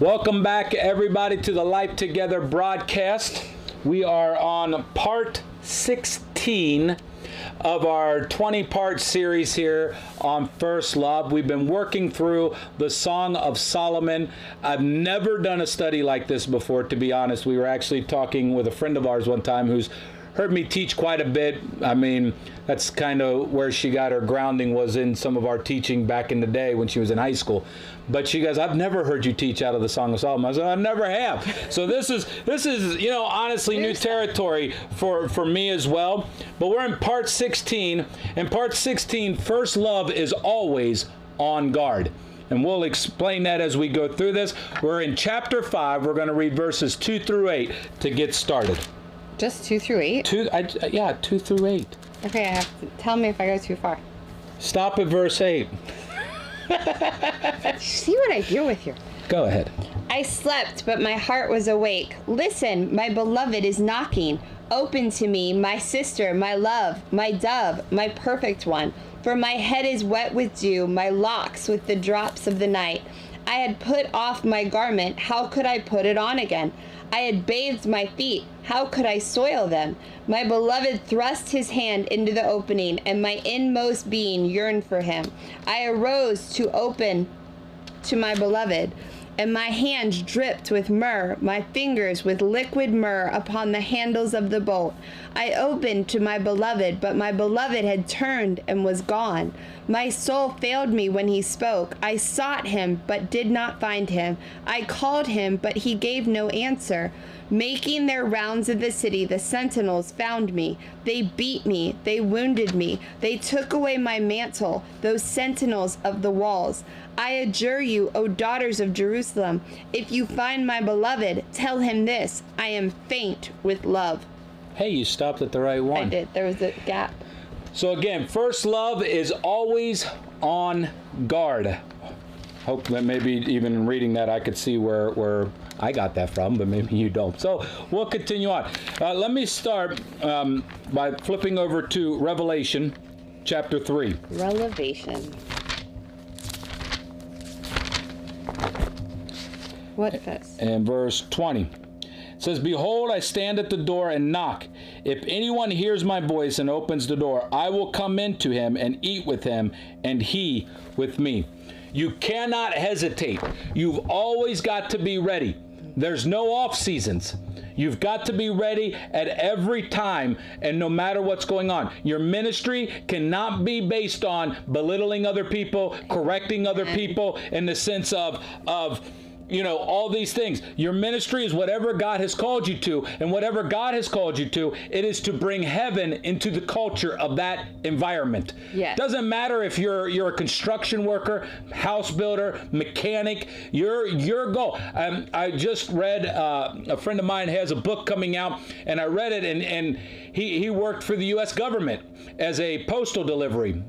Welcome back, everybody, to the Life Together broadcast. We are on part 16 of our 20-part series here on First Love. We've been working through the Song of Solomon. I've never done a study like this before, to be honest. We were actually talking with a friend of ours one time who's heard me teach quite a bit. I mean, that's kind of where she got her grounding, was in some of our teaching back in the day when she was in high school. But she goes, I've never heard you teach out of the Song of Solomon. I said, I never have. So this is honestly new territory for me as well. But we're in part 16. And part 16, first love is always on guard. And we'll explain that as we go through this. We're in chapter 5. We're going to read verses 2 through 8 to get started. Just 2 through 8? 2 through 8. Okay, I have to tell me if I go too far. Stop at verse 8. See what I deal with here. Go ahead. I slept, but my heart was awake. Listen, my beloved is knocking. Open to me, my sister, my love, my dove, my perfect one. For my head is wet with dew, my locks with the drops of the night. I had put off my garment, how could I put it on again? I had bathed my feet, how could I soil them? My beloved thrust his hand into the opening, and my inmost being yearned for him. I arose to open to my beloved, and my hand dripped with myrrh, my fingers with liquid myrrh upon the handles of the bolt. I opened to my beloved, but my beloved had turned and was gone. My soul failed me when he spoke. I sought him, but did not find him. I called him, but he gave no answer. Making their rounds of the city, the sentinels found me. They beat me. They wounded me. They took away my mantle, those sentinels of the walls. I adjure you, O daughters of Jerusalem, if you find my beloved, tell him this, I am faint with love. Hey, you stopped at the right one. I did. There was a gap. So again, first love is always on guard. Hope that maybe even in reading that I could see where I got that from, but maybe you don't. So we'll continue on. Let me start by flipping over to Revelation chapter 3. Revelation. What's this? And verse 20. It says, "Behold, I stand at the door and knock. If anyone hears my voice and opens the door, I will come into him and eat with him, and he with me." You cannot hesitate. You've always got to be ready. There's no off seasons. You've got to be ready at every time, and no matter what's going on. Your ministry cannot be based on belittling other people, correcting other people in the sense of all these things. Your ministry is whatever God has called you to, and whatever God has called you to, it is to bring heaven into the culture of that environment. Yes. Doesn't matter if you're a construction worker, house builder, mechanic, your goal. I just read, a friend of mine has a book coming out, and I read it, and he worked for the U.S. government as a postal delivery.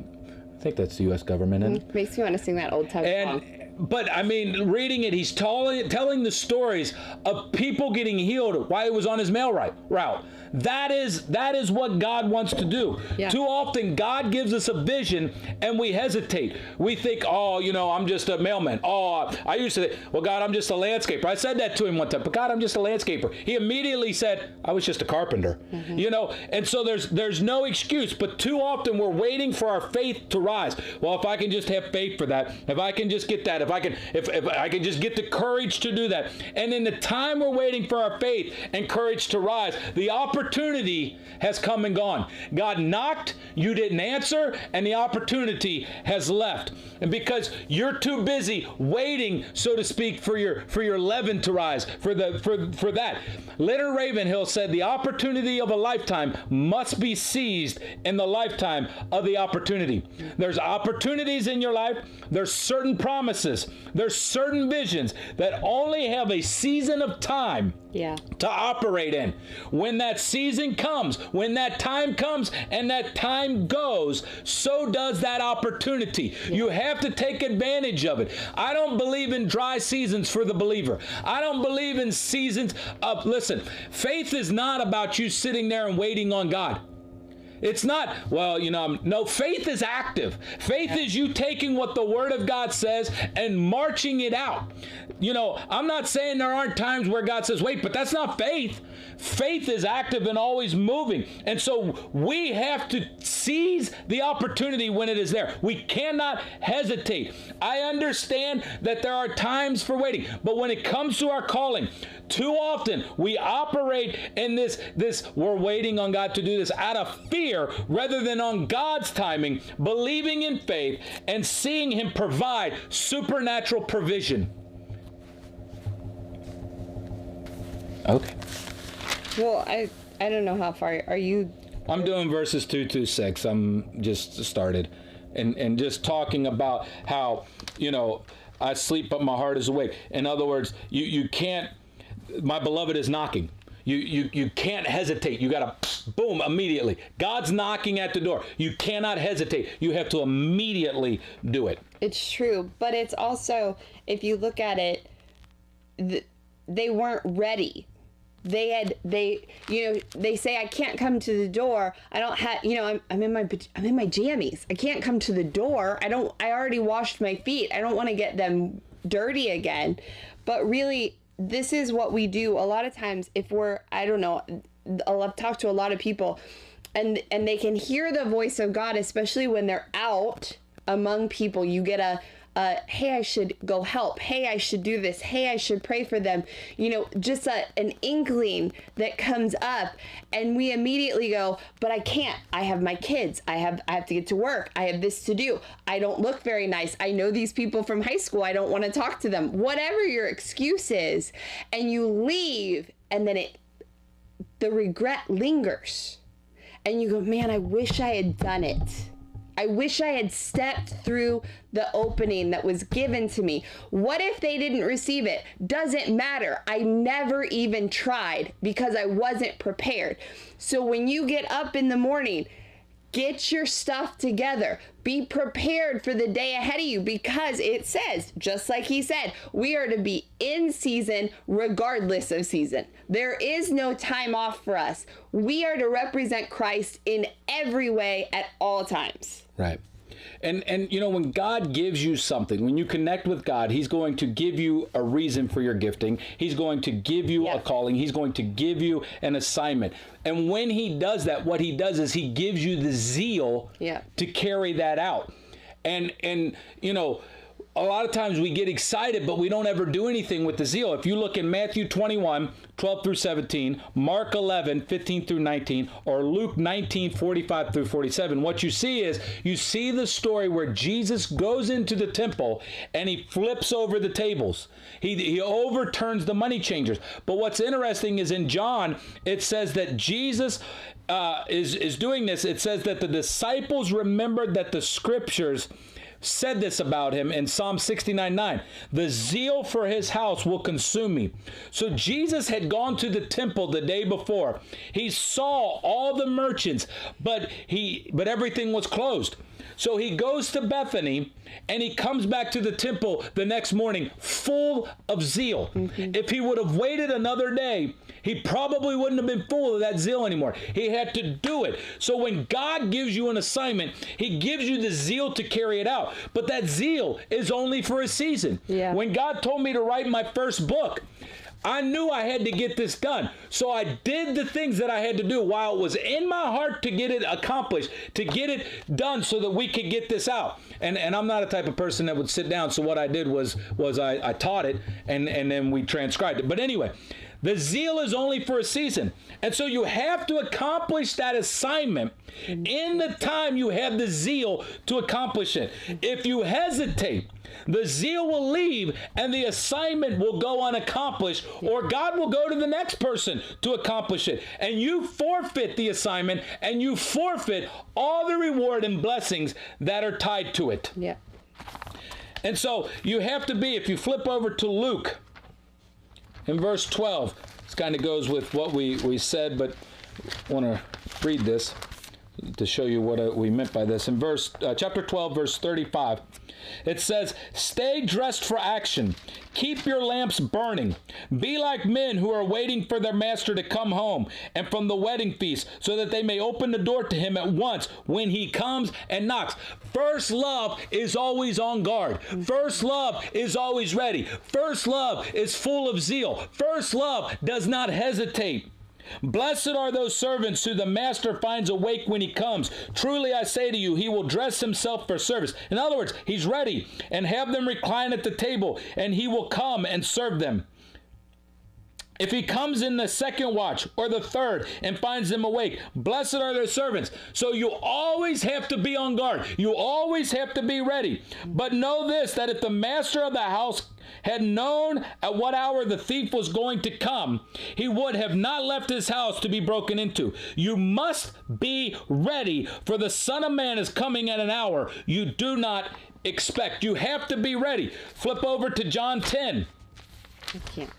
I think that's the U.S. government. And Makes me want to sing that old time song. But I mean, reading it, he's telling the stories of people getting healed while he was on his mail route. That is what God wants to do. Yeah. Too often, God gives us a vision and we hesitate. We think, I'm just a mailman. I used to say, well, God, I'm just a landscaper. I said that to him one time, but God, I'm just a landscaper. He immediately said, I was just a carpenter. And so there's no excuse. But too often, we're waiting for our faith to rise. Well, if I can just have faith for that, if I can just get that, if I can just get the courage to do that. And in the time we're waiting for our faith and courage to rise, the opportunity has come and gone. God knocked, you didn't answer, and the opportunity has left. And because you're too busy waiting, so to speak, for your leaven to rise, for that. Leonard Ravenhill said the opportunity of a lifetime must be seized in the lifetime of the opportunity. There's opportunities in your life. There's certain promises. There's certain visions that only have a season of time to operate in. When that season comes, when that time comes and that time goes, so does that opportunity. You have to take advantage of it. I don't believe in dry seasons for the believer. I don't believe in seasons of, listen, faith is not about you sitting there and waiting on God. It's not, no, faith is active. Faith is you taking what the Word of God says and marching it out. I'm not saying there aren't times where God says, wait, but that's not faith. Faith is active and always moving. And so we have to seize the opportunity when it is there. We cannot hesitate. I understand that there are times for waiting, but when it comes to our calling, too often we operate in this we're waiting on God to do this out of fear rather than on God's timing, believing in faith and seeing Him provide supernatural provision. Okay. Well, I don't know how far are you. I'm doing verses 2 to 6. I'm just started, and just talking about how I sleep but my heart is awake. In other words, you can't. My beloved is knocking. You can't hesitate. You got to boom immediately. God's knocking at the door. You cannot hesitate. You have to immediately do it. It's true, but it's also, if you look at it, they weren't ready. They say, I can't come to the door. I don't have, I'm in my jammies. I can't come to the door. I already washed my feet. I don't want to get them dirty again. But really, this is what we do a lot of times. If I've talked to a lot of people and they can hear the voice of God, especially when they're out among people. You get hey, I should go help. Hey, I should do this. Hey, I should pray for them. Just an inkling that comes up, and we immediately go, but I can't. I have my kids. I have to get to work. I have this to do. I don't look very nice. I know these people from high school. I don't want to talk to them. Whatever your excuse is, and you leave, and then the regret lingers, and you go, man, I wish I had done it. I wish I had stepped through the opening that was given to me. What if they didn't receive it? Doesn't matter. I never even tried because I wasn't prepared. So when you get up in the morning, get your stuff together. Be prepared for the day ahead of you, because it says, just like he said, we are to be in season regardless of season. There is no time off for us. We are to represent Christ in every way at all times. Right. And when God gives you something, when you connect with God, he's going to give you a reason for your gifting. He's going to give you a calling. He's going to give you an assignment. And when he does that, what he does is he gives you the zeal to carry that out. And a lot of times we get excited, but we don't ever do anything with the zeal. If you look in Matthew 21, 12 through 17, Mark 11, 15 through 19, or Luke 19, 45 through 47, what you see is the story where Jesus goes into the temple and he flips over the tables. He overturns the money changers. But what's interesting is in John, it says that Jesus is doing this. It says that the disciples remembered that the scriptures said this about him in Psalm 69:9. The zeal for his house will consume me. So Jesus had gone to the temple the day before. He saw all the merchants, but everything was closed. So he goes to Bethany and he comes back to the temple the next morning full of zeal. Mm-hmm. If he would have waited another day, he probably wouldn't have been full of that zeal anymore. He had to do it. So when God gives you an assignment, he gives you the zeal to carry it out. But that zeal is only for a season. Yeah. When God told me to write my first book, I knew I had to get this done. So I did the things that I had to do while it was in my heart to get it accomplished, to get it done so that we could get this out. And I'm not a type of person that would sit down. So what I did was I taught it and then we transcribed it. But anyway, the zeal is only for a season. And so you have to accomplish that assignment in the time you have the zeal to accomplish it. If you hesitate, the zeal will leave and the assignment will go unaccomplished, or God will go to the next person to accomplish it. And you forfeit the assignment and you forfeit all the reward and blessings that are tied to it. Yeah. And so you have to be, if you flip over to Luke in verse 12, this kind of goes with what we said, but I want to read this to show you what we meant by this. In chapter 12, verse 35, it says, "Stay dressed for action. Keep your lamps burning. Be like men who are waiting for their master to come home and from the wedding feast, so that they may open the door to him at once when he comes and knocks." First love is always on guard. First love is always ready. First love is full of zeal. First love does not hesitate. "Blessed are those servants who the master finds awake when he comes. Truly I say to you, he will dress himself for service." In other words, he's ready, and have them recline at the table, and he will come and serve them. If he comes in the second watch or the third and finds them awake, blessed are their servants. So you always have to be on guard. You always have to be ready. But know this, that if the master of the house had known at what hour the thief was going to come, he would have not left his house to be broken into. You must be ready, for the Son of Man is coming at an hour you do not expect. You have to be ready. Flip over to John 10. I can't.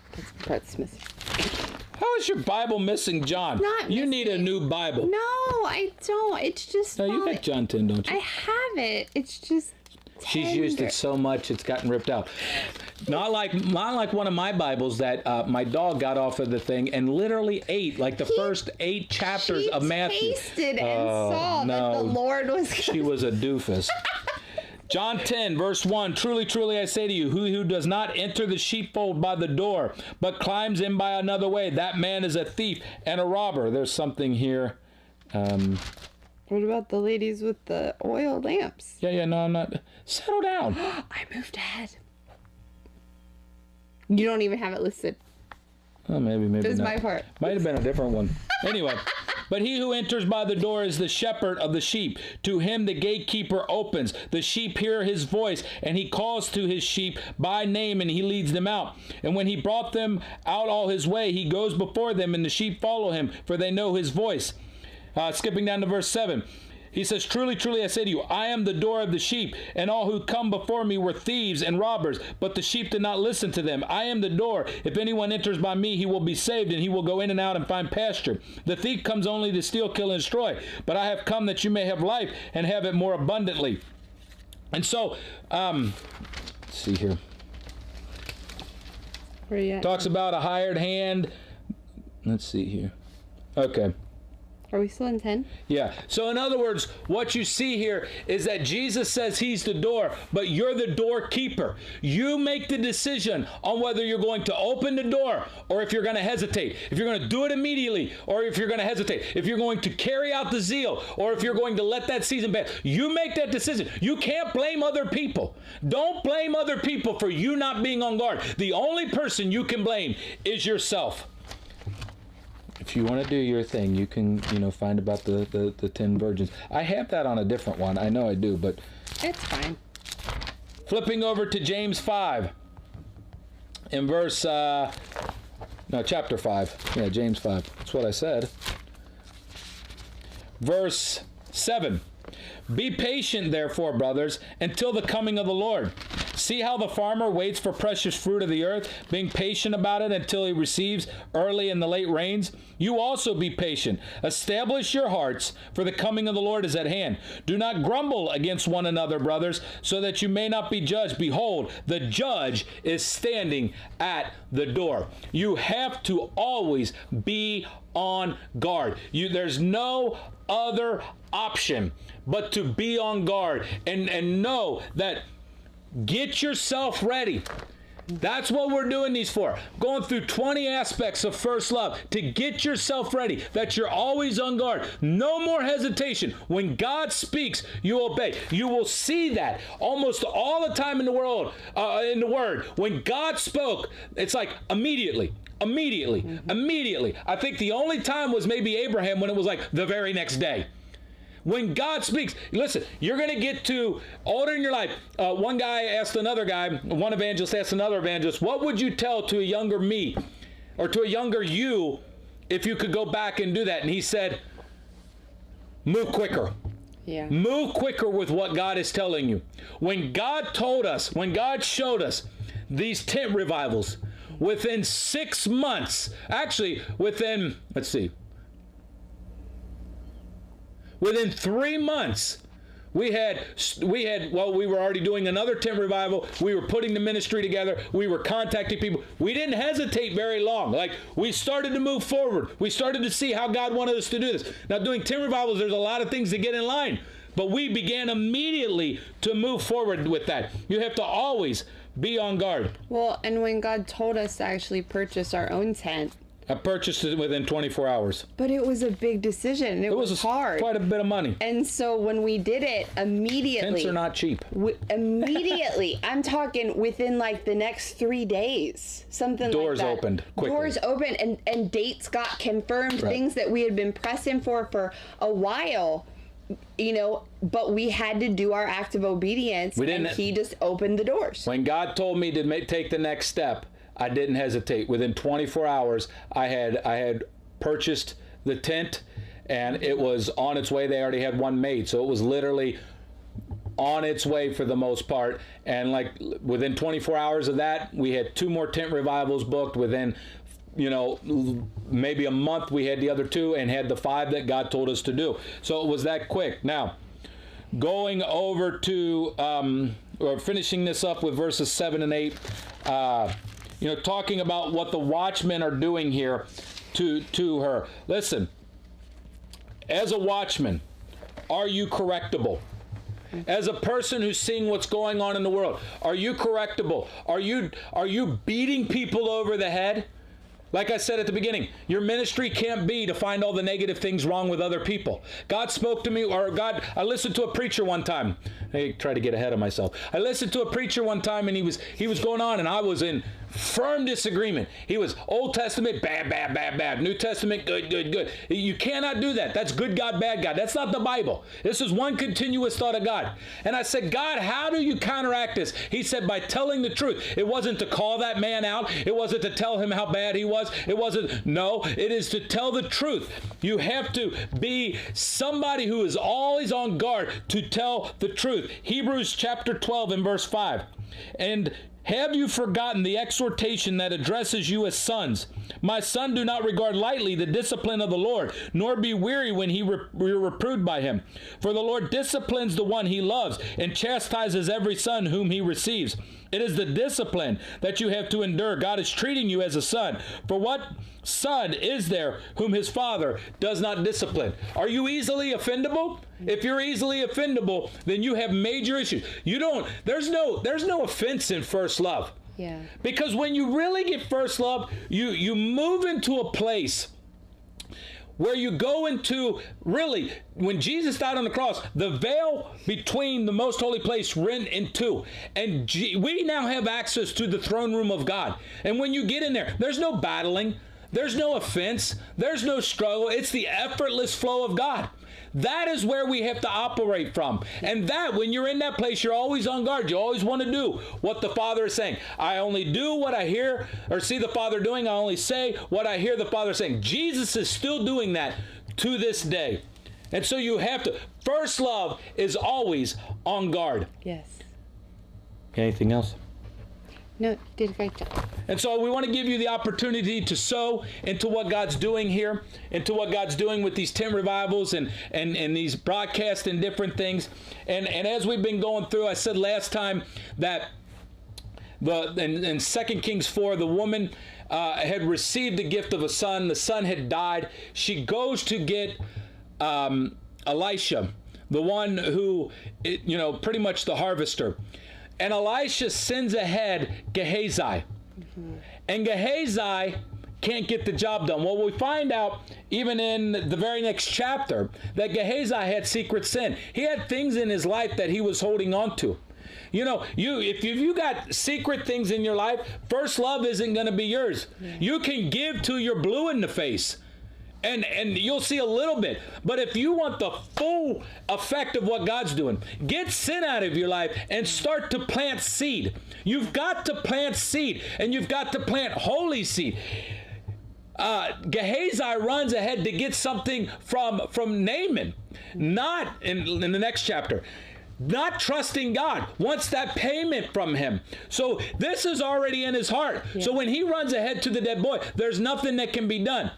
That's missing. How is your Bible missing John? Not you missing. need a new Bible. No, I don't. It's just. No, you got John 10, don't you? I have it. It's just. She's used it so much it's gotten ripped out. Not like one of my Bibles that my dog got off of the thing and literally ate like the first 8 chapters of Matthew. She tasted and saw that the Lord was. She was a doofus. John 10, verse 1, "Truly, truly, I say to you, who does not enter the sheepfold by the door, but climbs in by another way, that man is a thief and a robber." There's something here. What about the ladies with the oil lamps? Yeah, no, I'm not. Settle down. I moved ahead. You don't even have it listed. Oh, maybe This is not. my part. Might have been a different one. Anyway. "But he who enters by the door is the shepherd of the sheep. To him the gatekeeper opens. The sheep hear his voice, and he calls to his sheep by name, and he leads them out. And when he brought them out all his way, he goes before them, and the sheep follow him, for they know his voice." Skipping down to verse 7. He says, truly, truly, I say to you, I am the door of the sheep, and all who come before me were thieves and robbers, but the sheep did not listen to them. I am the door. If anyone enters by me, he will be saved, and he will go in and out and find pasture. The thief comes only to steal, kill, and destroy, but I have come that you may have life and have it more abundantly. And so, let's see here. Where you at? Talks about a hired hand. Let's see here. Okay. Are we still in 10? Yeah. So in other words, what you see here is that Jesus says he's the door, but you're the doorkeeper. You make the decision on whether you're going to open the door or if you're going to hesitate. If you're going to do it immediately or if you're going to hesitate. If you're going to carry out the zeal or if you're going to let that season pass. You make that decision. You can't blame other people. Don't blame other people for you not being on guard. The only person you can blame is yourself. If you want to do your thing, you can, find about the 10 virgins. I have that on a different one. I know I do, but... It's fine. Flipping over to James 5. In verse... chapter 5. Yeah, James 5. That's what I said. Verse 7. Be patient, therefore, brothers, until the coming of the Lord. See how the farmer waits for precious fruit of the earth, being patient about it until he receives early and the late rains? You also be patient. Establish your hearts, for the coming of the Lord is at hand. Do not grumble against one another, brothers, so that you may not be judged. Behold, the judge is standing at the door. You have to always be on guard. There's no other option but to be on guard and know that. Get yourself ready. That's what we're doing these for. Going through 20 aspects of first love to get yourself ready, that you're always on guard. No more hesitation. When God speaks, you obey. You will see that almost all the time in the world, in the Word. When God spoke, it's like immediately. Immediately. I think the only time was maybe Abraham when it was like the very next day. When God speaks, listen, you're going to get to older in your life. One guy asked another guy, one evangelist asked another evangelist, what would you tell to a younger me or to a younger you if you could go back and do that? And he said, move quicker. Yeah. Move quicker with what God is telling you. When God told us, when God showed us these tent revivals, within 6 months, actually within 3 months, we were already doing another tent revival. We were putting the ministry together. We were contacting people. We didn't hesitate very long. Like, we started to move forward. We started to see how God wanted us to do this. Now, doing tent revivals, there's a lot of things to get in line, but we began immediately to move forward with that. You have to always be on guard. Well, and when God told us to actually purchase our own tent, I purchased it within 24 hours. But it was a big decision. It was hard. Quite a bit of money. And so when we did it, immediately... Tents are not cheap. Immediately. I'm talking within like the next 3 days. Something Doors like that. Opened quickly. Doors opened and dates got confirmed. Right. Things that we had been pressing for a while. But we had to do our act of obedience. And he just opened the doors. When God told me to take the next step, I didn't hesitate. Within 24 hours, I had purchased the tent, and it was on its way. They already had one made, so it was literally on its way for the most part. And like within 24 hours of that, we had 2 more tent revivals booked. Within maybe a month, we had the other 2 and had the 5 that God told us to do. So it was that quick. Now, going over to or finishing this up with verses 7 and 8. Talking about what the watchmen are doing here to her. Listen, as a watchman, are you correctable? As a person who's seeing what's going on in the world, are you correctable? Are you beating people over the head? Like I said at the beginning, your ministry can't be to find all the negative things wrong with other people. God spoke to me, I listened to a preacher one time. I try to get ahead of myself. I listened to a preacher one time, and he was going on, and I was in firm disagreement. He was Old Testament, bad, bad, bad, bad. New Testament, good, good, good. You cannot do that. That's good God, bad God. That's not the Bible. This is one continuous thought of God. And I said, God, how do you counteract this? He said, by telling the truth. It wasn't to call that man out. It wasn't to tell him how bad he was. It wasn't, no, it is to tell the truth. You have to be somebody who is always on guard to tell the truth. Hebrews chapter 12 and verse 5. And have you forgotten the exhortation that addresses you as sons? My son, do not regard lightly the discipline of the Lord, nor be weary when you're reproved by him. For the Lord disciplines the one he loves and chastises every son whom he receives. It is the discipline that you have to endure. God is treating you as a son. For what son is there whom his father does not discipline? Are you easily offendable? If you're easily offendable, then you have major issues. There's no offense in first love. Yeah. Because when you really get first love, you move into a place where you go into, really, when Jesus died on the cross, the veil between the most holy place rent in two. And we now have access to the throne room of God. And when you get in there, there's no battling. There's no offense. There's no struggle. It's the effortless flow of God. That is where we have to operate from. And that, when you're in that place, you're always on guard. You always want to do what the Father is saying. I only do what I hear or see the Father doing. I only say what I hear the Father saying. Jesus is still doing that to this day. And so you have to, first love is always on guard. Yes. Anything else? No, did a great job. And so we want to give you the opportunity to sow into what God's doing here, into what God's doing with these 10 revivals and these broadcasts and different things. And as we've been going through, I said last time that in 2 Kings 4, the woman had received the gift of a son. The son had died. She goes to get Elisha, the one who, pretty much the harvester. And Elisha sends ahead Gehazi. Mm-hmm. And Gehazi can't get the job done. Well, we find out even in the very next chapter that Gehazi had secret sin. He had things in his life that he was holding on to. If you got secret things in your life, first love isn't going to be yours. Yeah. You can give to your blue in the face. And you'll see a little bit. But if you want the full effect of what God's doing, get sin out of your life and start to plant seed. You've got to plant seed, and you've got to plant holy seed. Gehazi runs ahead to get something from Naaman, not in the next chapter. Not trusting God, wants that payment from him. So this is already in his heart. Yeah. So when he runs ahead to the dead boy, there's nothing that can be done.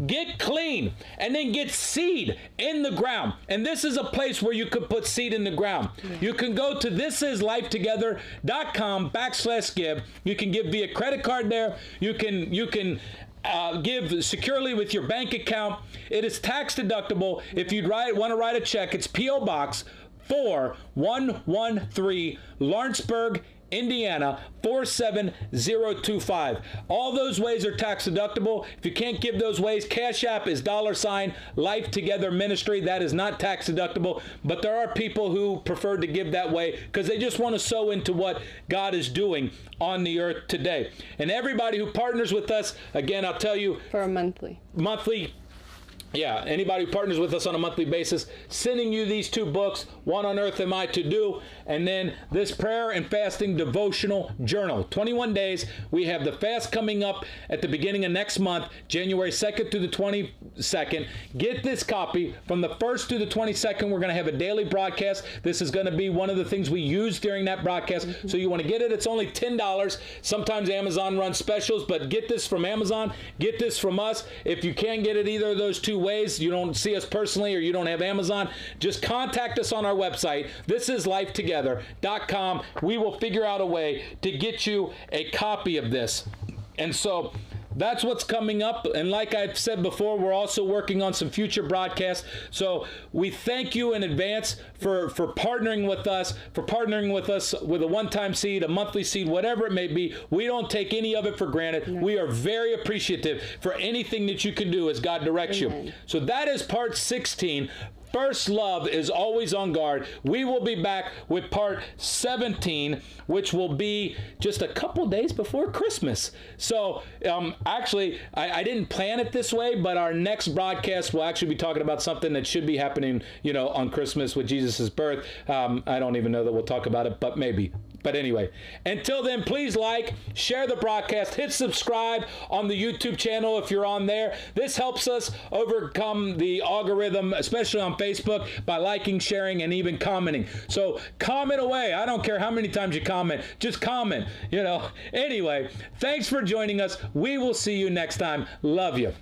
Get clean and then get seed in the ground. And this is a place where you could put seed in the ground. Yeah. You can go to thisislifetogether.com/give. You can give via credit card there. You can give securely with your bank account. It is tax deductible. If you'd want to write a check, it's P.O. Box 4113, Lawrenceburg, Indiana 47025. All those ways are tax deductible. If you can't give those ways, Cash App is $Life Together Ministry. That is not tax deductible, but there are people who prefer to give that way because they just want to sow into what God is doing on the earth today. And everybody who partners with us, again, I'll tell you, for a monthly. Yeah, anybody who partners with us on a monthly basis, sending you these 2 books, What on Earth Am I to Do? And then this prayer and fasting devotional journal. 21 days. We have the fast coming up at the beginning of next month, January 2nd through the 22nd. Get this copy. From the 1st to the 22nd, we're going to have a daily broadcast. This is going to be one of the things we use during that broadcast. Mm-hmm. So you want to get it. It's only $10. Sometimes Amazon runs specials, but get this from Amazon. Get this from us. If you can't get it either of those 2 ways, you don't see us personally or you don't have Amazon, just contact us on our website, thisislifetogether.com. We will figure out a way to get you a copy of this. And so that's what's coming up. And like I've said before, we're also working on some future broadcasts. So we thank you in advance for partnering with us, with a one-time seed, a monthly seed, whatever it may be. We don't take any of it for granted. No. We are very appreciative for anything that you can do as God directs you. So that is part 16. First Love is always on guard. We will be back with part 17, which will be just a couple days before Christmas. So actually, I didn't plan it this way, but our next broadcast will actually be talking about something that should be happening, on Christmas with Jesus' birth. I don't even know that we'll talk about it, but maybe. But anyway, until then, please share the broadcast, hit subscribe on the YouTube channel if you're on there. This helps us overcome the algorithm, especially on Facebook, by liking, sharing, and even commenting. So comment away. I don't care how many times you comment. Just comment, Anyway, thanks for joining us. We will see you next time. Love you.